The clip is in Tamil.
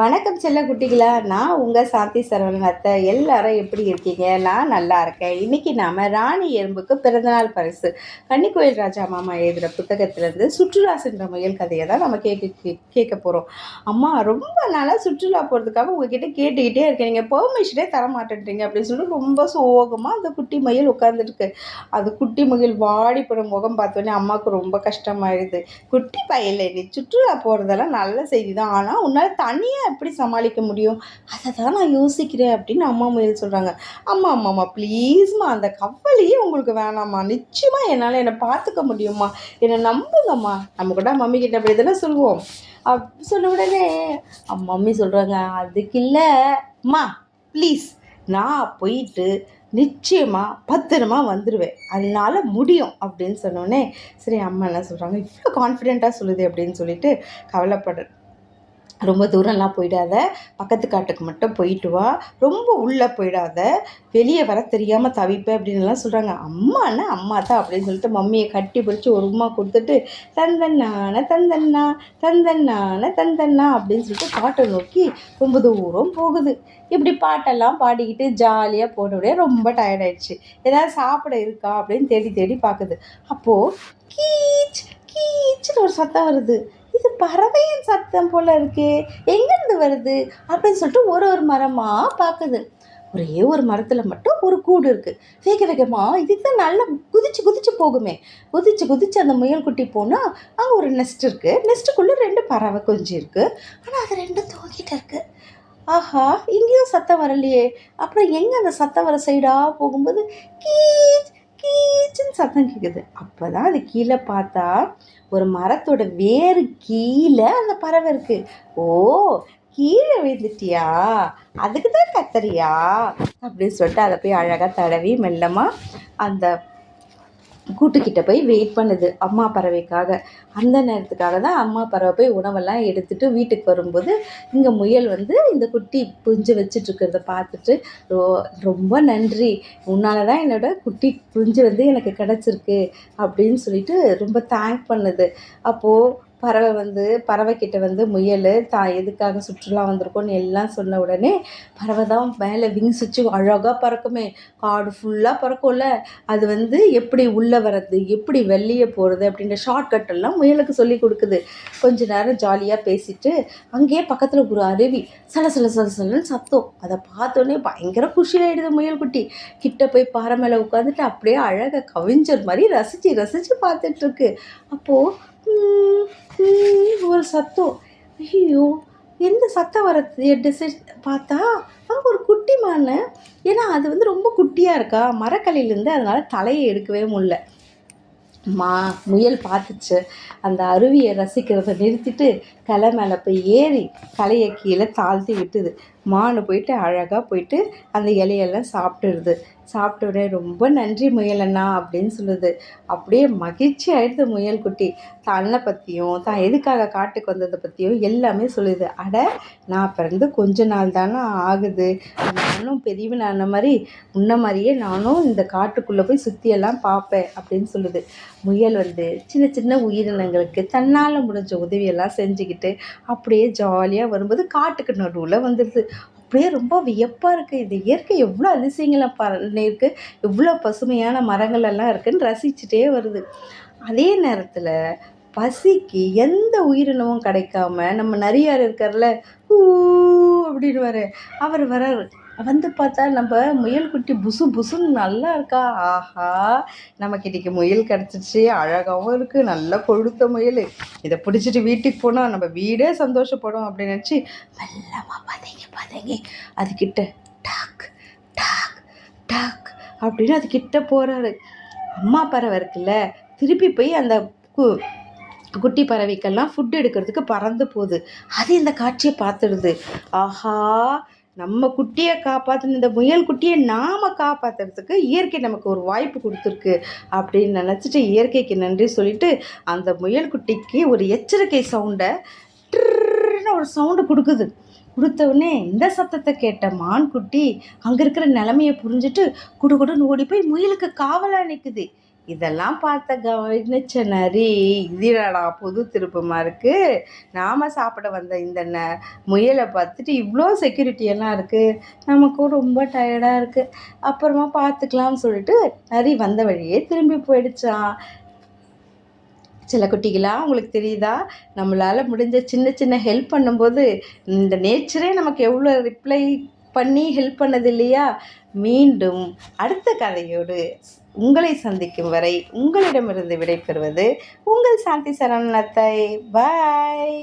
வணக்கம் செல்ல குட்டிகளா, நான் உங்கள் சாந்தி சரவணன் அத்தை. எல்லாரும் எப்படி இருக்கீங்க? நான் நல்லா இருக்கேன். இன்றைக்கி நாம் ராணி எறும்புக்கு பிறந்தநாள் பரிசு கன்னிக்கோயில் ராஜா மாமா எழுதுகிற புத்தகத்திலேருந்து சுற்றுலா சென்ற முயல் கதையை தான் நம்ம கேட்க போகிறோம். அம்மா, ரொம்ப நாளாக சுற்றுலா போகிறதுக்காக உங்ககிட்ட கேட்டுக்கிட்டே இருக்கேன், நீங்கள் பெர்மிஷனே தர மாட்டேன்றீங்க அப்படின்னு சொல்லிட்டு ரொம்ப சோகமாக அந்த குட்டி முயல் உட்காந்துருக்கு. அது குட்டி முயல் வாடி போன முகம் பார்த்தோன்னே அம்மாவுக்கு ரொம்ப கஷ்டமாயிடுது. குட்டி பையல, நீ சுற்றுலா போகிறதெல்லாம் நல்ல செய்தி தான், ஆனால் உன்னால் தனியாக எப்படி சமாளிக்க முடியும்? அதை தான் நான் யோசிக்கிறேன் அப்படின்னு அம்மா முயல் சொல்கிறாங்க. அம்மா அம்மாம்மா ப்ளீஸ்மா, அந்த கவலையே உங்களுக்கு வேணாம்மா. நிச்சயமாக என்னால் என்னை பார்த்துக்க முடியும்மா, என்னை நம்புங்கம்மா. நம்ம கூட மம்மி கிட்ட அப்படி தானே சொல்லுவோம். அப்படி சொன்ன உடனே மம்மி சொல்கிறாங்க, அதுக்கு இல்லை அம்மா, ப்ளீஸ், நான் போயிட்டு நிச்சயமாக பத்திரமா வந்துடுவேன், அதனால் முடியும் அப்படின்னு சொன்னோடனே சரி, அம்மா என்ன சொல்கிறாங்க, இவ்வளோ கான்ஃபிடெண்ட்டாக சொல்லுது அப்படின்னு சொல்லிட்டு கவலைப்படுற, ரொம்ப தூரம்லாம் போயிடாத, பக்கத்து காட்டுக்கு மட்டும் போயிட்டு வா, ரொம்ப உள்ளே போயிடாத, வெளியே வர தெரியாமல் தவிப்பேன் அப்படின்லாம் சொல்கிறாங்க. அம்மானா அம்மா தான் அப்படின்னு சொல்லிட்டு மம்மியை கட்டி பிடிச்சி ஒரு உமா கொடுத்துட்டு தந்தன்னான தந்தன்னா தந்தன்னான தந்தன்னா அப்படின்னு சொல்லிட்டு காட்டை நோக்கி ரொம்ப தூரம் போகுது. இப்படி பாட்டெல்லாம் பாடிக்கிட்டு ஜாலியாக போனவுடனே ரொம்ப டயர்டாயிடுச்சு. ஏதாவது சாப்பிட இருக்கா அப்படின்னு தேடி தேடி பார்க்குது. அப்போது கீச் கீச்சுன்னு ஒரு சத்தம் வருது. இது பறவையின் சத்தம் போல இருக்கே, எங்கேருந்து வருது அப்படின்னு சொல்லிட்டு ஒரு ஒரு மரமாக பார்க்குது. ஒரே ஒரு மரத்தில் மட்டும் ஒரு கூடு இருக்குது. வேக வேகமாக இதுதான் நல்லா குதிச்சு குதிச்சு போகுமே. குதிச்சு குதிச்சு அந்த முயல் குட்டி போனால் அங்கே ஒரு நெஸ்ட் இருக்குது. நெஸ்ட்டுக்குள்ளே 2 பறவை குஞ்சு இருக்குது. ஆனால் அது 2 தூங்கிட்டு இருக்குது. ஆஹா, இங்கேயும் சத்தம் வரலையே. அப்புறம் எங்கே அந்த சத்தம் வர சைடாக போகும்போது கீச் கீச்சுன்னு சத்தம் கேட்குது. அப்போ தான் அது கீழே பார்த்தா ஒரு மரத்தோட வேறு கீழே அந்த பறவை இருக்குது. ஓ, கீழே விழுந்துட்டியா, அதுக்கு தான் கத்தரியா அப்படின்னு சொல்லிட்டு அதை போய் அழகாக தடவி மெல்லமாக அந்த கூட்டுக்கிட்ட போய் வெயிட் பண்ணுது அம்மா பறவைக்காக. அந்த நேரத்துக்காக தான் அம்மா பறவை போய் உணவெல்லாம் எடுத்துகிட்டு வீட்டுக்கு வரும்போது இங்கே முயல் இந்த குட்டி புஞ்சு வச்சிட்ருக்கிறத பார்த்துட்டு ரொம்ப நன்றி, உன்னால் தான் என்னோடய குட்டி புஞ்சு எனக்கு கிடச்சிருக்கு அப்படின்னு சொல்லிட்டு ரொம்ப தேங்க் பண்ணுது. அப்போது பறவைக்கிட்ட முயல் தான் எதுக்காக சுற்றுலா வந்திருக்கோன்னு எல்லாம் சொன்ன உடனே பறவை தான் மேலே விங்ஸ் வச்சு அழகாக பறக்குமே, காடு ஃபுல்லாக பறக்கும்ல. அது எப்படி உள்ளே வர்றது, எப்படி வெளியே போகிறது அப்படின்ற ஷார்ட்கட்டெல்லாம் முயலுக்கு சொல்லி கொடுக்குது. கொஞ்ச நேரம் ஜாலியாக பேசிட்டு அங்கேயே பக்கத்தில் ஒரு அருவி சல சல சல சலன்னு சத்தம். அதை பார்த்தோன்னே பயங்கர குஷியாயிடுது முயல் குட்டி. கிட்ட போய் பாறை மேலே உட்காந்துட்டு அப்படியே அழகாக கவிஞர் மாதிரி ரசித்து ரசித்து பார்த்துட்ருக்கு. அப்போது ஒரு சத்தம். ஐயோ, எந்த சத்தம் வரது பார்த்தா அங்கே ஒரு குட்டி மானை. ஏன்னா அது ரொம்ப குட்டியாக இருக்கா மரக்கலையிலேருந்து, அதனால் தலையை எடுக்கவே முடியல. முயல் பார்த்துச்சு. அந்த அருவியை ரசிக்கிறத நிறுத்திட்டு கலை மேலே போய் ஏறி கலையை கீழே தாழ்த்தி விட்டுது. மானு போயிட்டு அழகாக போயிட்டு அந்த இலையெல்லாம் சாப்பிட்டுடுது. சாப்பிட்ட உடனே ரொம்ப நன்றி முயலண்ணா அப்படின்னு சொல்லுது. அப்படியே மகிழ்ச்சி ஆகிடுது முயல் குட்டி. தன்னை பற்றியும் தான் எதுக்காக காட்டுக்கு வந்ததை பற்றியும் எல்லாமே சொல்லுது. அட, நான் பிறந்து கொஞ்ச நாள் தானே ஆகுது, நானும் பெரியவனான மாதிரி முன்ன மாதிரியே நானும் இந்த காட்டுக்குள்ளே போய் சுற்றியெல்லாம் பார்ப்பேன் அப்படின்னு சொல்லுது. முயல் சின்ன சின்ன உயிரினங்களுக்கு தன்னால் முடிஞ்ச உதவியெல்லாம் செஞ்சுக்கிட்டு அப்படியே ஜாலியாக வரும்போது காட்டுக்கு நடுவில் வந்துடுது. அப்படியே ரொம்ப வியப்பாக இருக்குது. இது இயற்கை எவ்வளோ அதிசயங்களை பண்ணியிருக்கு, எவ்வளோ பசுமையான மரங்கள் எல்லாம் இருக்குதுன்னு ரசிச்சுட்டே வருது. அதே நேரத்தில் பசிக்கு எந்த உயிரினமும் கிடைக்காம நம்ம நரியார் இருக்கார்ல, ஊ அப்படின்னு அவர் வராரு. பார்த்தா நம்ம முயல் குட்டி புசு புசுன்னு நல்லா இருக்கா. ஆஹா, நமக்கு இன்றைக்கி முயல் கிடச்சிச்சு, அழகாகவும் இருக்குது, நல்லா கொழுத்த முயல். இதை பிடிச்சிட்டு வீட்டுக்கு போனால் நம்ம வீடே சந்தோஷப்படும் அப்படின்னு நினச்சி மெல்லமாக பதங்கி அதுக்கிட்ட டாக் டாக் டாக் அப்படின்னு அதுக்கிட்ட போகிறாரு. அம்மா பறவை இருக்குல்ல, திருப்பி போய் அந்த குட்டி பறவைக்கெல்லாம் ஃபுட் எடுக்கிறதுக்கு பறந்து போகுது. அது இந்த காட்சியை பார்த்துடுது. ஆஹா, நம்ம குட்டியை காப்பாற்றின இந்த முயல் குட்டியை நாம் காப்பாற்றுறதுக்கு இயற்கை நமக்கு ஒரு வாய்ப்பு கொடுத்துருக்கு அப்படின்னு நினச்சிட்டு இயற்கைக்கு நன்றி சொல்லிவிட்டு அந்த முயல் குட்டிக்கு ஒரு எச்சரிக்கை சவுண்டை ஒரு சவுண்டு கொடுக்குது. கொடுத்தவுடனே இந்த சத்தத்தை கேட்ட மான்குட்டி அங்கே இருக்கிற நிலமையை புரிஞ்சுட்டு குடுகுடுன்னு ஓடி போய் முயலுக்கு காவலாக நிற்குது. இதெல்லாம் பார்த்த கவனிச்ச நரி, இது என்னடா புது திருப்பமா இருக்குது, நாம் சாப்பிட வந்த இந்த முயலை பார்த்துட்டு இவ்வளோ செக்யூரிட்டி எல்லாம் இருக்குது, நமக்கும் ரொம்ப டயர்டாக இருக்குது, அப்புறமா பார்த்துக்கலாம்னு சொல்லிட்டு நரி வந்த வழியே திரும்பி போயிடுச்சான். சில குட்டிகளா உங்களுக்கு தெரியுதா, நம்மளால் முடிஞ்ச சின்ன சின்ன ஹெல்ப் பண்ணும்போது இந்த நேச்சரே நமக்கு எவ்வளோ ரிப்ளை பண்ணி ஹெல்ப் பண்ணது இல்லையா? மீண்டும் அடுத்த கதையோடு உங்களை சந்திக்கும் வரை உங்களிடமிருந்து விடைபெறுவது உங்கள் சாந்தி சரவணன் அத்தை. பாய்.